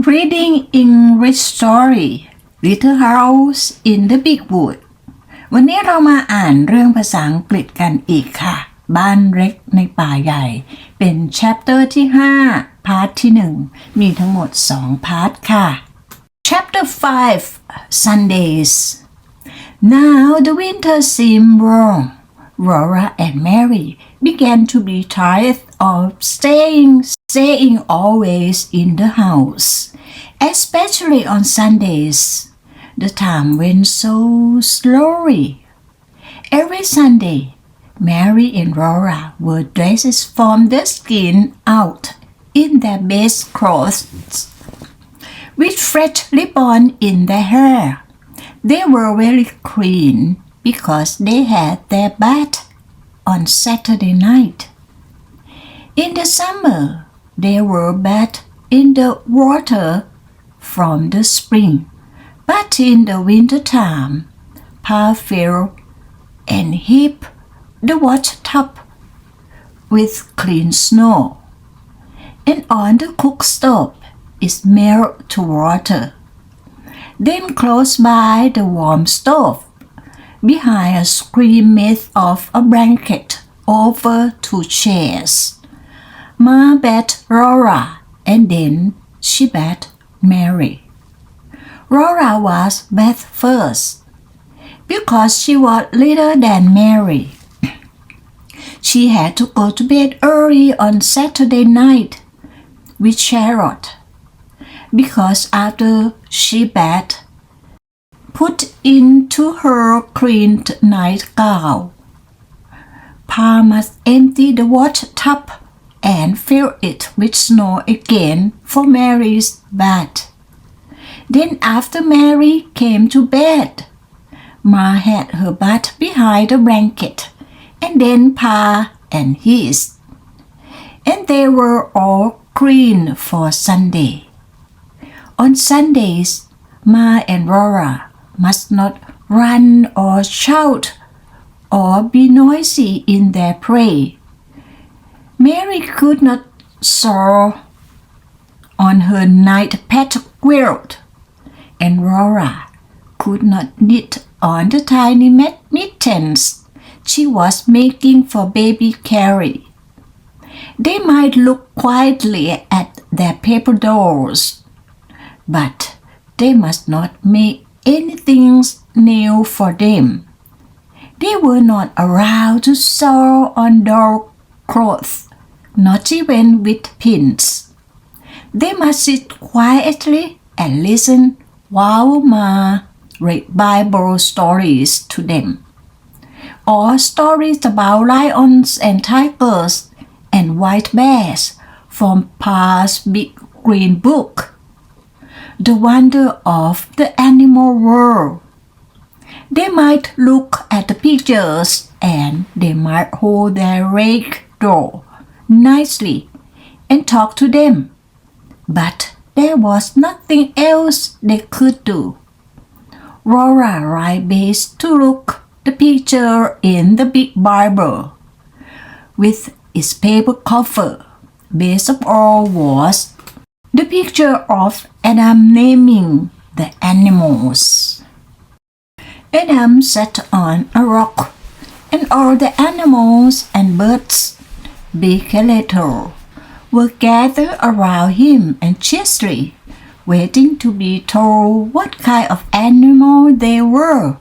Reading English Story Little House in the Big Wood วันนี้เรามาอ่านเรื่องภาษาอังกฤษกันอีกค่ะบ้านเล็กในป่าใหญ่เป็น Chapter ที่5 Part ที่1มีทั้งหมด2 Part ค่ะ Chapter 5 Sundays Now the winter seemed warm. Laura and Mary began to be tired of staying always in the house, especially on Sundays. The time went so slowly. Every Sunday, Mary and Laura wore dresses from the skin out in their best clothes, with fresh ribbon in their hair. They were very clean because they had their bath on Saturday night. In the summer, they were bathed in the water from the spring, but in the winter time, Pa filled and heaped the washtub with clean snow, and on the cook stove it melted to water.Then close by the warm stove, behind a screen made of a blanket over 2 chairs, Ma bathed Laura and then she bathed Mary. Laura was bathed first, because she was littler than Mary. She had to go to bed early on Saturday night with Charlotte.Because after she bathed, put into her cleaned nightgown, Pa must empty the washtub and fill it with snow again for Mary's bath. Then after Mary came to bed, Ma had her bath behind the blanket, and then Pa and his, and they were all clean for Sunday.On Sundays, Ma and Laura must not run or shout or be noisy in their play. Mary could not sew on her night patch quilt, and Laura could not knit on the tiny mittens she was making for baby Carrie. They might look quietly at their paper dolls.But they must not make anything new for them. They were not allowed to sew on doll clothes, not even with pins. They must sit quietly and listen while Ma read Bible stories to them, or stories about lions and tigers and white bears from Pa's big green book.The wonder of the animal world. They might look at the pictures and they might hold their rake door nicely and talk to them. But there was nothing else they could do. Laura tried best to look the picture in the big Bible with its paper cover. Best of all was.The picture of Adam naming the animals. Adam sat on a rock, and all the animals and birds, big and little, were gathered around him anxiously, waiting to be told what kind of animal they were.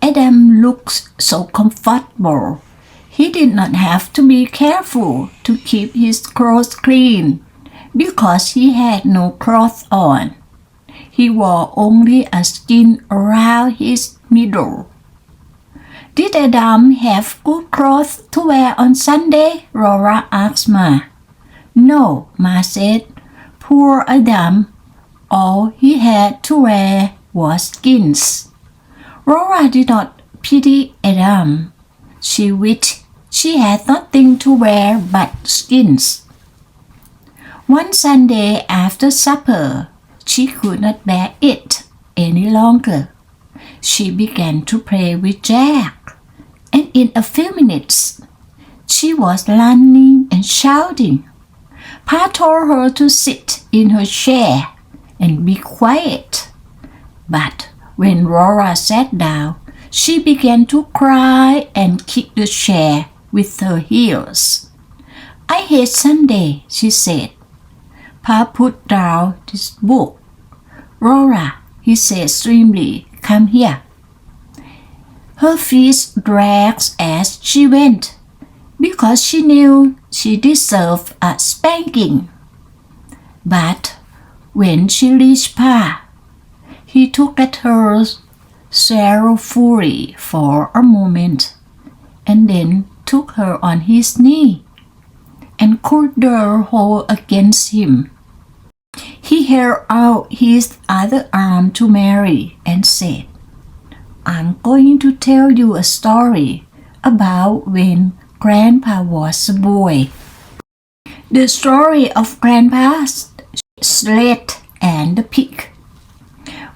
Adam looked so comfortable. He did not have to be careful to keep his clothes clean.Because he had no cloth on, he wore only a skin around his middle. Did Adam have good clothes to wear on Sunday? Laura asked Ma. No, Ma said. Poor Adam. All he had to wear was skins. Laura did not pity Adam. She wished she had nothing to wear but skins.One Sunday after supper, she could not bear it any longer. She began to play with Jack, and in a few minutes, she was running and shouting. Pa told her to sit in her chair and be quiet. But when Laura sat down, she began to cry and kick the chair with her heels. I hate Sunday, she said. Pa put down his book. Laura, he said extremely, come here. Her feet dragged as she went, because she knew she deserved a spanking. But when she reached Pa, he looked at her sorrowfully for a moment, and then took her on his knee and cuddled her whole against him. He held out his other arm to Mary and said, I'm going to tell you a story about when Grandpa was a boy. The story of Grandpa's sled and the pig.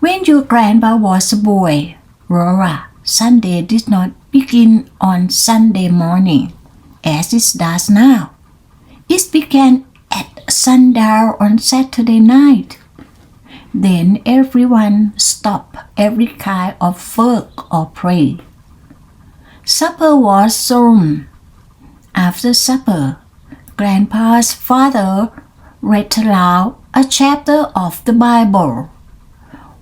When your grandpa was a boy, Laura, Sunday did not begin on Sunday morning, as it does now. It began at sundown on Saturday night. Then everyone stopped every kind of work or play. Supper was soon. After supper, Grandpa's father read aloud a chapter of the Bible,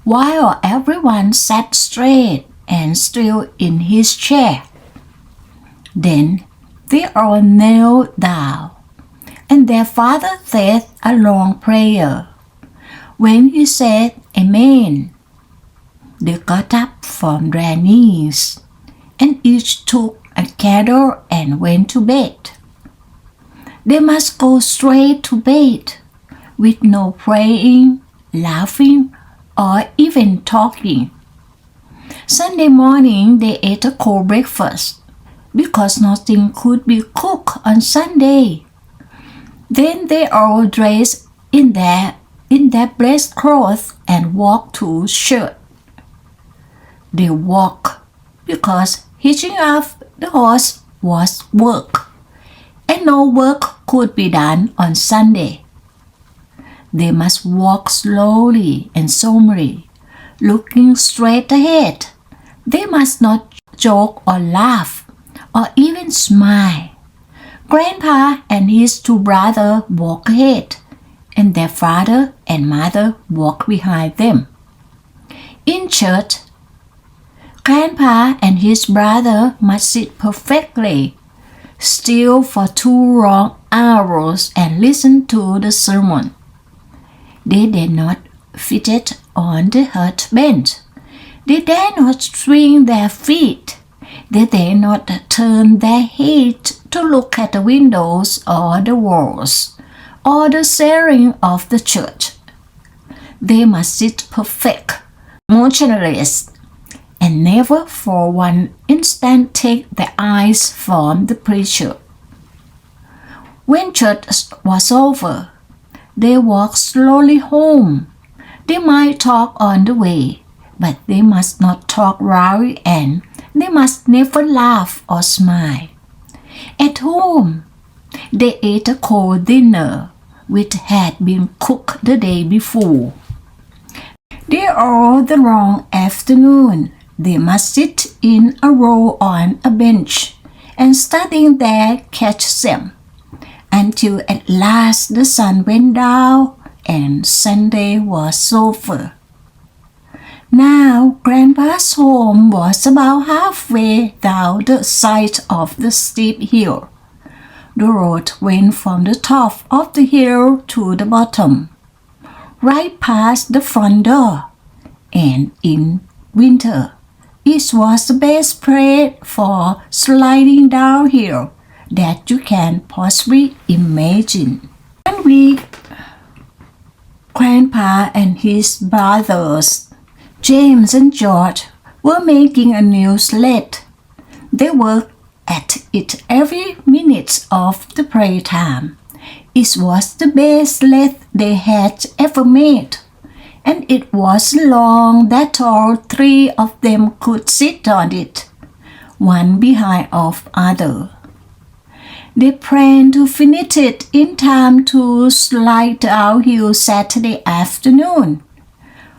while everyone sat straight and still in his chair. Then they all knelt down, and their father said a long prayer. When he said Amen, they got up from their knees, and each took a candle and went to bed. They must go straight to bed, with no praying, laughing, or even talking. Sunday morning they ate a cold breakfast, because nothing could be cooked on Sunday. Then they all dressed in their best clothes and walked to church. They walked because hitching up the horse was work, and no work could be done on Sunday. They must walk slowly and soberly, looking straight ahead. They must not joke or laugh, or even smile. Grandpa and his two brothers walked ahead, and their father and mother walked behind them. In church, Grandpa and his brother must sit perfectly still for 2 long hours and listen to the sermon. They dare not fidget on the hut bench. They dare not swing their feet. They dare not turn their head to look at the windows or the walls or the ceiling of the church. They must sit perfect, motionless, and never for one instant take their eyes from the preacher. When church was over, they walked slowly home. They might talk on the way, but they must not talk loudly, and they must never laugh or smile. At home, they ate a cold dinner which had been cooked the day before. There all the long afternoon, they must sit in a row on a bench and studying their catechism until at last the sun went down and Sunday was over. Now Grandpa's home was about halfway down the side of the steep hill. The road went from the top of the hill to the bottom, right past the front door, and in winter, it was the best place for sliding downhill that you can possibly imagine. One week, Grandpa and his brothers, James and George, were making a new sled. They worked at it every minute of the playtime. It was the best sled they had ever made, and it was long that all 3 of them could sit on it, one behind of other. They planned to finish it in time to slide downhill Saturday afternoon.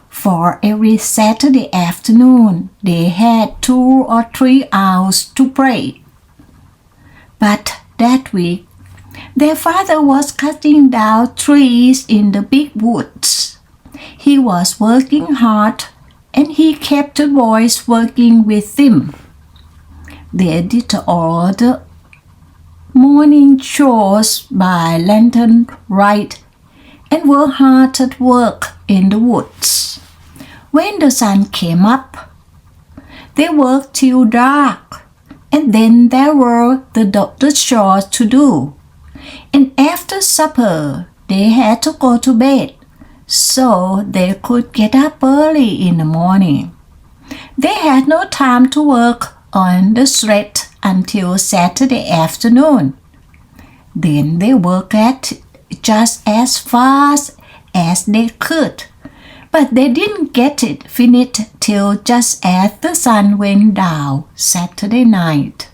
For every Saturday afternoon, they had 2 or 3 hours to pray. But that week, their father was cutting down trees in the big woods. He was working hard, and he kept the boys working with him. They did all the morning chores by lantern light and were hard at work in the woods. When the sun came up, they worked till dark, and then there were the chores to do. And after supper, they had to go to bed so they could get up early in the morning. They had no time to work on the sled until Saturday afternoon. Then they worked at it just as fast as they could, but they didn't get it finished till just as the sun went down Saturday night.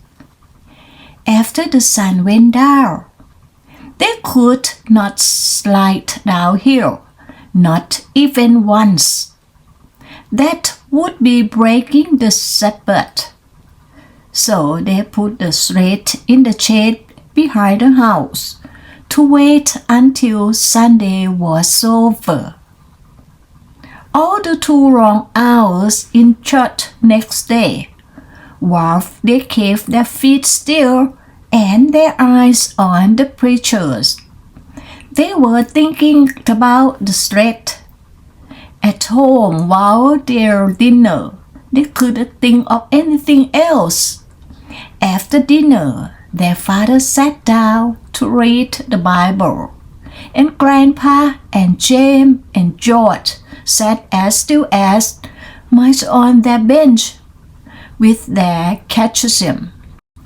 After the sun went down, they could not slide downhill, not even once. That would be breaking the Sabbath. So they put the sled in the shade behind the house to wait until Sunday was over. All the 2 long hours in church next day, while they kept their feet still and their eyes on the preachers, they were thinking about the sled. At home while their dinner, they couldn't think of anything else. After dinner, their father sat down to read the Bible, and Grandpa and James and George sat as still as mice on their bench with their catechism.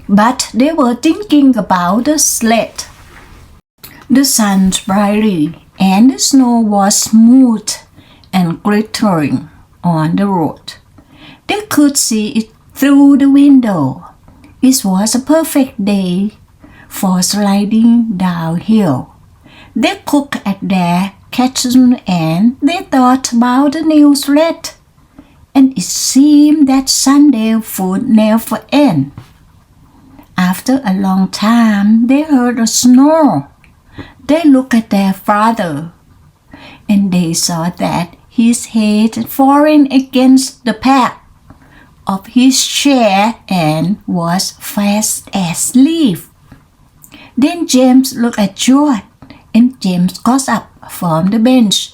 But they were thinking about the sled. The sun brightly and the snow was smooth and glittering on the road. They could see it through the window. It was a perfect day for sliding downhill. They cooked at their kitchen and they thought about the new sled. And it seemed that Sunday would never end. After a long time, they heard a snore. They looked at their father, and they saw that his head had fallen against the back of his chair and was fast asleep. Then James looked at George, and James got up from the bench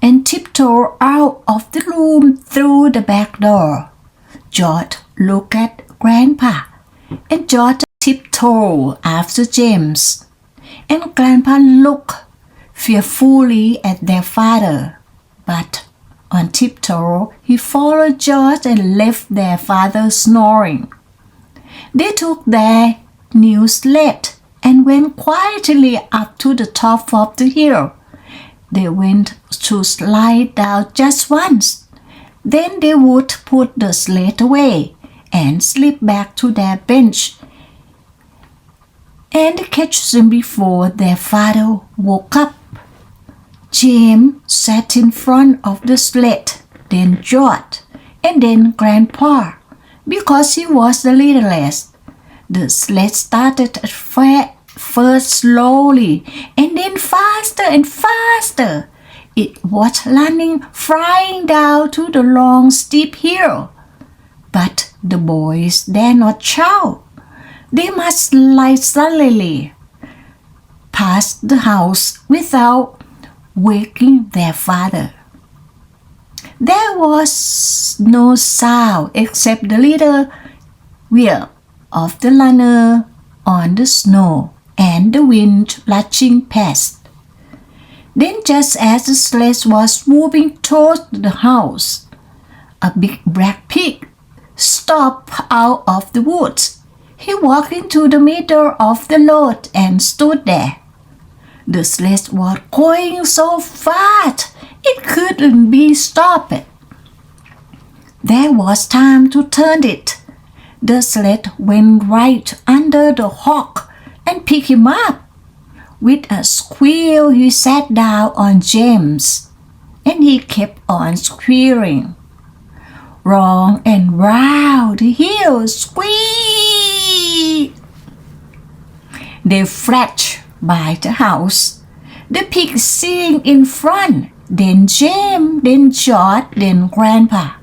and tiptoed out of the room through the back door. George looked at Grandpa, and George tiptoed after James, and Grandpa looked fearfully at their father, but on tiptoe he followed George and left their father snoring. They took their new sled and went quietly up to the top of the hill. They went to slide down just once. Then they would put the sled away and slip back to their bench and catch them before their father woke up. James sat in front of the sled, then George, and then Grandpa, because he was the littlest. The sled started at first slowly and then faster and faster. It was running, flying down to the long steep hill. But the boys dared not shout. They must slide slowly past the house without waking their father. There was no sound except the little wheel of the runner on the snow and the wind rushing past. Then, just as the sled was moving toward the house, a big black pig stopped out of the woods. He walked into the middle of the road and stood there. The sled was going so fast it couldn't be stopped. There was time to turn it. The sled went right under the hog and pick him up. With a squeal, he sat down on James, and he kept on squealing. Round and round the hill squeak. They flashed by the house. The pig sitting in front, then James, then George, then Grandpa.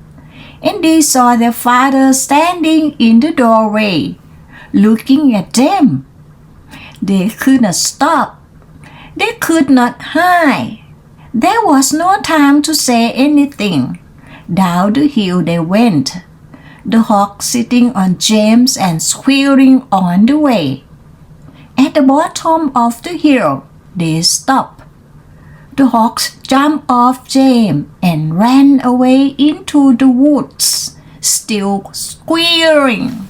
And they saw their father standing in the doorway, looking at them. They could not stop. They could not hide. There was no time to say anything. Down the hill they went, the hawk sitting on James and squealing on the way. At the bottom of the hill, they stopped. The hawks jumped off James and ran away into the woods, still squealing.